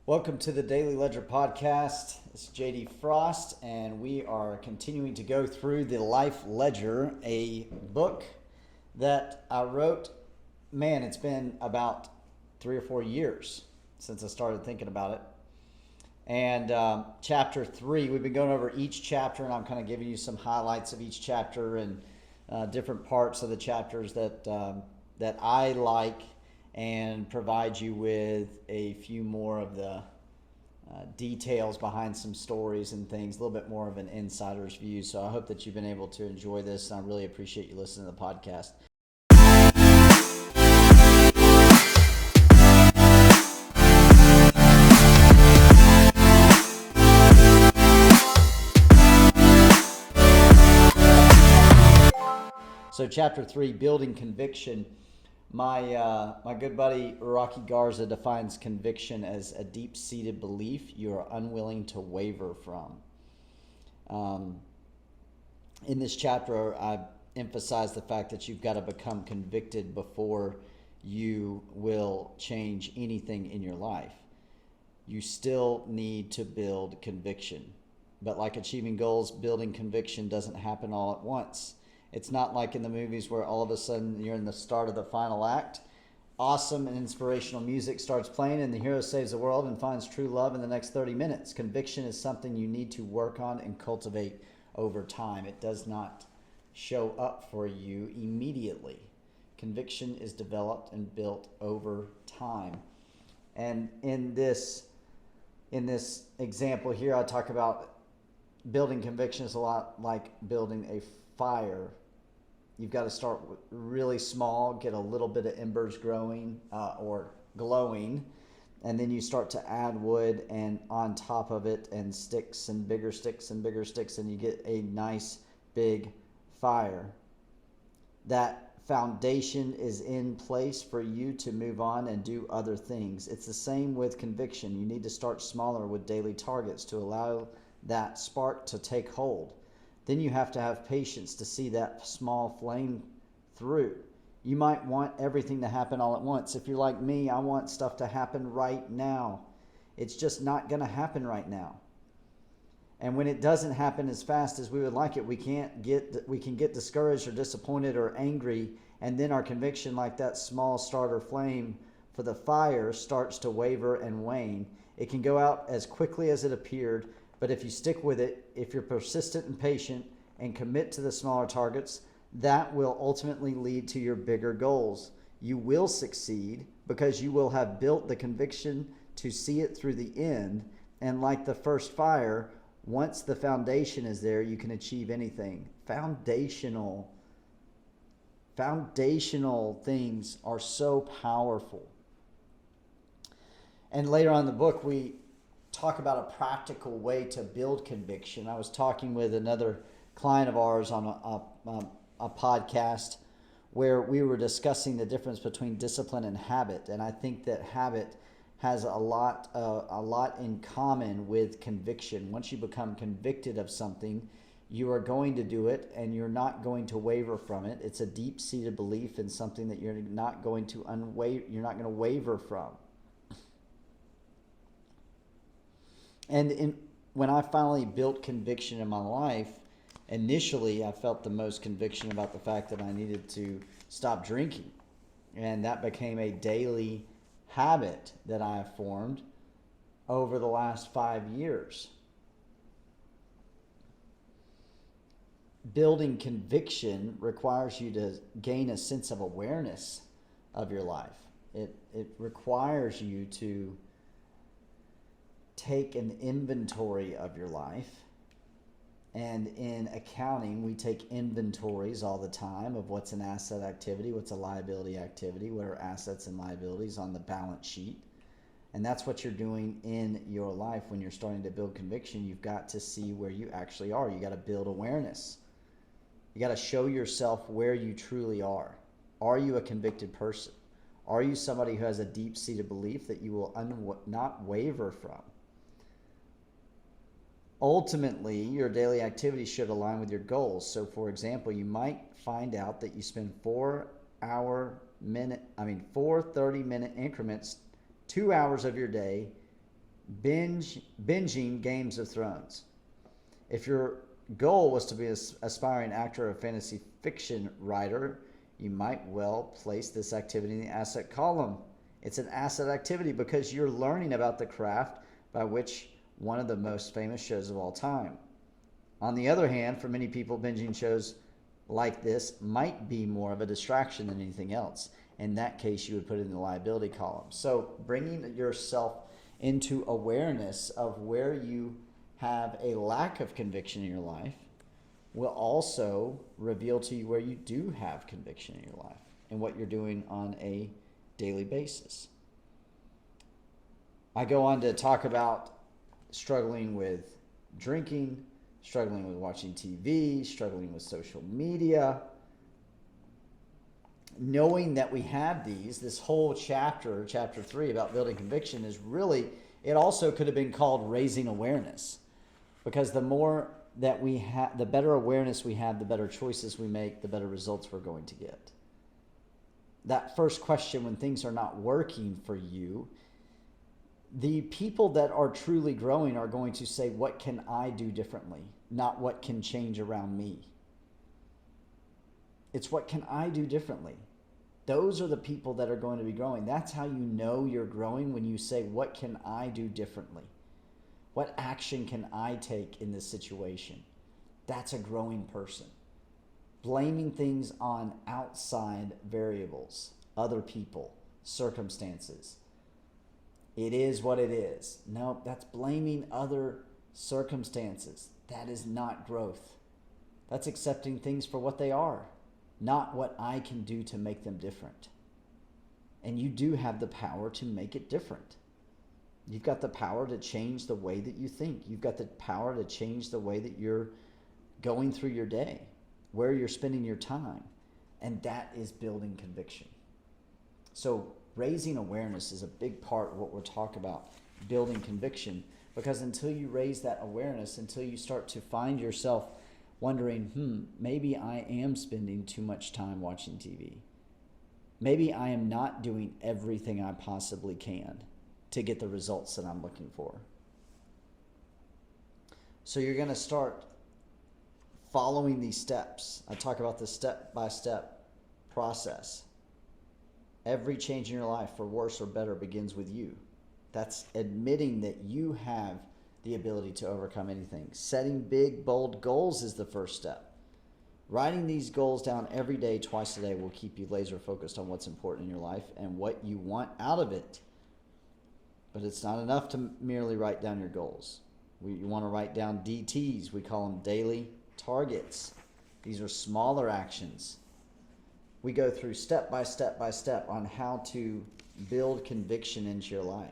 Welcome to the Daily Ledger Podcast. It's JD Frost, and we are continuing to go through the Life Ledger, a book that I wrote. Man, it's been about 3 or 4 years since I started thinking about it. And chapter 3, we've been going over each chapter, and I'm kind of giving you some highlights of each chapter and different parts of the chapters that I like, and provide you with a few more of the details behind some stories and things, a little bit more of an insider's view. So I hope that you've been able to enjoy this, and I really appreciate you listening to the podcast. So chapter 3, building conviction. My good buddy Rocky Garza defines conviction as a deep-seated belief you are unwilling to waver from. In this chapter, I emphasize the fact that you've got to become convicted before you will change anything in your life. You still need to build conviction. But like achieving goals, building conviction doesn't happen all at once. It's not like in the movies where all of a sudden you're in the start of the final act. Awesome and inspirational music starts playing and the hero saves the world and finds true love in the next 30 minutes. Conviction is something you need to work on and cultivate over time. It does not show up for you immediately. Conviction is developed and built over time. And in this example here, I talk about building conviction is a lot like building a fire. You've got to start really small, get a little bit of embers growing or glowing, and then you start to add wood and on top of it and sticks and bigger sticks and bigger sticks, and you get a nice big fire. That foundation is in place for you to move on and do other things. It's the same with conviction. You need to start smaller with daily targets to allow that spark to take hold. Then you have to have patience to see that small flame through. You might want everything to happen all at once. If you're like me, I want stuff to happen right now. It's just not going to happen right now. And when it doesn't happen as fast as we would like it, we can get discouraged or disappointed or angry, and then our conviction, like that small starter flame for the fire, starts to waver and wane. It can go out as quickly as it appeared. But if you stick with it, if you're persistent and patient and commit to the smaller targets, that will ultimately lead to your bigger goals. You will succeed because you will have built the conviction to see it through the end. And like the first fire, once the foundation is there, you can achieve anything. Foundational things are so powerful. And later on in the book, we talk about a practical way to build conviction. I was talking with another client of ours on a podcast where we were discussing the difference between discipline and habit, and I think that habit has a lot in common with conviction. Once you become convicted of something, you are going to do it, and you're not going to waver from it. It's a deep-seated belief in something that you're not going to waver from. And when I finally built conviction in my life, initially I felt the most conviction about the fact that I needed to stop drinking. And that became a daily habit that I have formed over the last 5 years. Building conviction requires you to gain a sense of awareness of your life. It requires you to take an inventory of your life. And in accounting, we take inventories all the time of what's an asset activity, what's a liability activity, what are assets and liabilities on the balance sheet. And that's what you're doing in your life when you're starting to build conviction. You've got to see where you actually are. You got to build awareness. You got to show yourself where you truly are. Are you a convicted person? Are you somebody who has a deep-seated belief that you will not waver from? Ultimately, your daily activities should align with your goals. So, for example, you might find out that you spend 4 30-minute increments, 2 hours of your day binging Games of Thrones. If your goal was to be an aspiring actor or fantasy fiction writer, you might well place this activity in the asset column. It's an asset activity because you're learning about the craft by which one of the most famous shows of all time. On the other hand, for many people, binging shows like this might be more of a distraction than anything else. In that case, you would put it in the liability column. So bringing yourself into awareness of where you have a lack of conviction in your life will also reveal to you where you do have conviction in your life and what you're doing on a daily basis. I go on to talk about struggling with drinking, struggling with watching TV, struggling with social media. Knowing that we have this whole chapter 3 about building conviction is really, it also could have been called raising awareness. Because the more that we have, the better awareness we have, the better choices we make, the better results we're going to get. That first question, when things are not working for you, the people that are truly growing are going to say, what can I do differently? Not what can change around me. It's what can I do differently? Those are the people that are going to be growing. That's how you know you're growing, when you say, what can I do differently? What action can I take in this situation? That's a growing person. Blaming things on outside variables, other people, circumstances. It is what it is. No, that's blaming other circumstances. That is not growth. That's accepting things for what they are, not what I can do to make them different. And you do have the power to make it different. You've got the power to change the way that you think. You've got the power to change the way that you're going through your day, where you're spending your time. And that is building conviction. So raising awareness is a big part of what we're talking about, building conviction. Because until you raise that awareness, until you start to find yourself wondering, maybe I am spending too much time watching TV. Maybe I am not doing everything I possibly can to get the results that I'm looking for. So you're going to start following these steps. I talk about the step-by-step process. Every change in your life, for worse or better, begins with you. That's admitting that you have the ability to overcome anything. Setting big, bold goals is the first step. Writing these goals down every day, twice a day, will keep you laser focused on what's important in your life and what you want out of it. But it's not enough to merely write down your goals. You want to write down DTs. We call them daily targets. These are smaller actions. We go through step by step by step on how to build conviction into your life.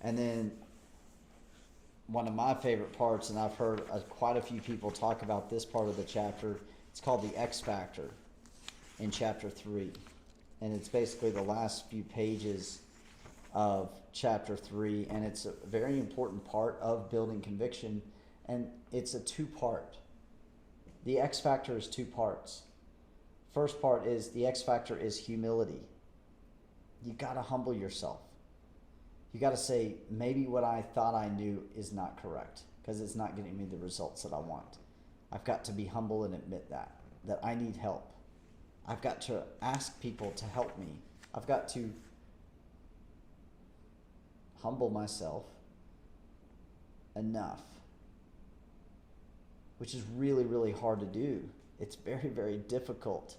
And then one of my favorite parts, and I've heard quite a few people talk about this part of the chapter, it's called the X Factor in chapter 3. And it's basically the last few pages of chapter 3, and it's a very important part of building conviction, and it's a two-part. The X Factor is two parts. First part is, the X Factor is humility. You got to humble yourself. You got to say, maybe what I thought I knew is not correct, because it's not getting me the results that I want. I've got to be humble and admit that I need help. I've got to ask people to help me. I've got to humble myself enough, which is really, really hard to do. It's very, very difficult.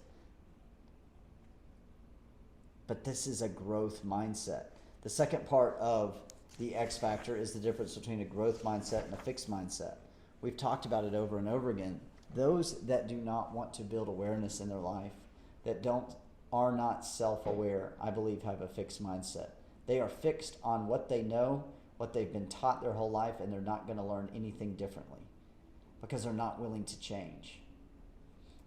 But this is a growth mindset. The second part of the X Factor is the difference between a growth mindset and a fixed mindset. We've talked about it over and over again. Those that do not want to build awareness in their life, that are not self-aware, I believe, have a fixed mindset. They are fixed on what they know, what they've been taught their whole life, and they're not going to learn anything differently because they're not willing to change.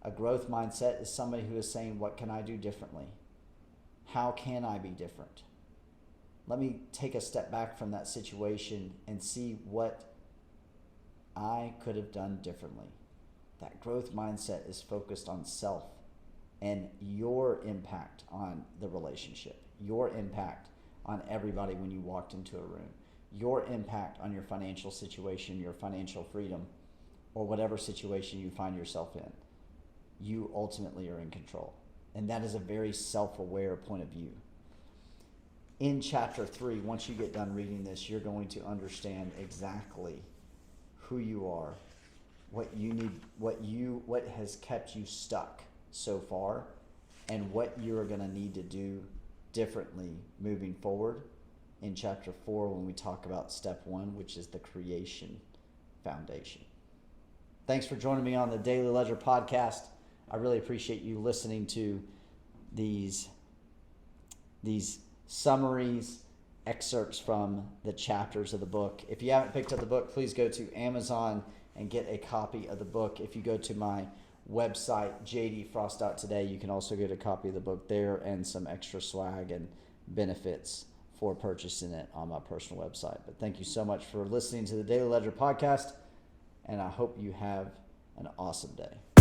A growth mindset is somebody who is saying, what can I do differently? How can I be different? Let me take a step back from that situation and see what I could have done differently. That growth mindset is focused on self and your impact on the relationship, your impact on everybody when you walked into a room. Your impact on your financial situation, your financial freedom, or whatever situation you find yourself in, you ultimately are in control. And that is a very self-aware point of view. In chapter 3, once you get done reading this, you're going to understand exactly who you are, what you need, what has kept you stuck so far, and what you're going to need to do differently moving forward in chapter 4 when we talk about step 1, which is the creation foundation. Thanks for joining me on the Daily Ledger podcast. I really appreciate you listening to these summaries, excerpts from the chapters of the book. If you haven't picked up the book, please go to Amazon and get a copy of the book. If you go to my website, jdfrost.today, you can also get a copy of the book there and some extra swag and benefits for purchasing it on my personal website. But thank you so much for listening to the Daily Ledger podcast, and I hope you have an awesome day.